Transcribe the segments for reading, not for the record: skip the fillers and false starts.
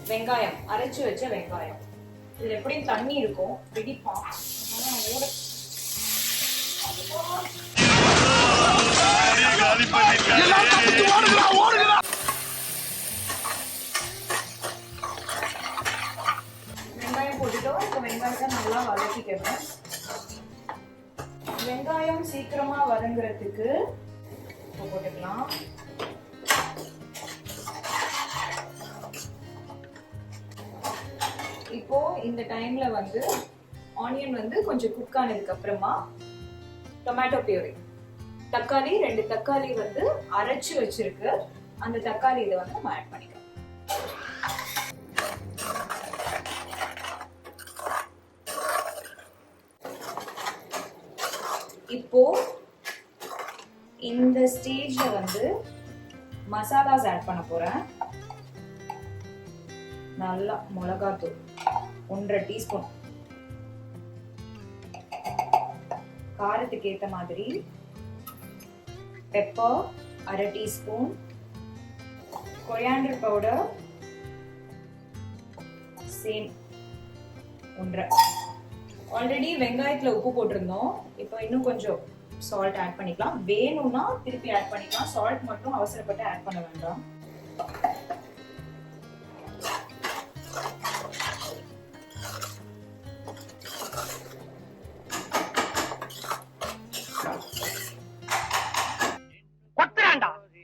வெங்காயம், அரைச்சு வச்ச வெங்காயம். இதுல எப்படியும் தண்ணி இருக்கும், பிடிப்பான். வெங்காயம் போட்டுட்டோம். இப்ப வெங்காயத்தை நல்லா வதக்கிக்கணும். வெங்காயம் சீக்கிரமா வதங்குறதுக்கு உப்பு போட்டுக்கலாம். இப்போ இந்த டைம்ல வந்து ஆனியன் வந்து கொஞ்சம் குக் ஆனதுக்கு அப்புறமா டொமேட்டோ பியூரி, தக்காளி 2 தக்காளி வந்து அரைச்சு வச்சிருக்கு, அந்த தக்காளி இதை வந்து நம்ம ஆட் பண்ணிக்கலாம். இப்போ இந்த ஸ்டேஜ்ல வந்து மசாலாஸ் ஆட் பண்ண போறேன். நல்லா மிளகாத்தூள் 1.5 டீஸ்பூன், காரத்துக்கு ஏத்த மாதிரி pepper 1/2 teaspoon, coriander powder same 1.5. Already வெங்காயத்துல உப்பு போட்டிருந்தோம், இப்போ இன்னும் கொஞ்சம் சால்ட் ஆட் பண்ணிக்கலாம். வேணும்னா திருப்பி ஆட் பண்ணிக்கலாம், சால்ட் மட்டும் அவசரப்பட்டு ஆட் பண்ண வேண்டாம்.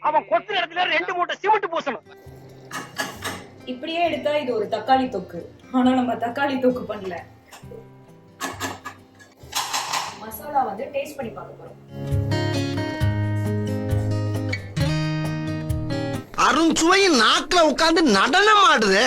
அவன் கொத்து இடத்துல 2 மூட்டை சிமெண்ட் பூசணும். இப்படியே எடுத்தா இது ஒரு தக்காளி தொக்கு, ஆனா நம்ம தக்காளி தொக்கு பண்ணல. மசாலா வந்து டேஸ்ட் பண்ணி பார்க்க போறோம். அருண் சுவையின் நாக்குல உட்கார்ந்து நடனம் ஆடுது.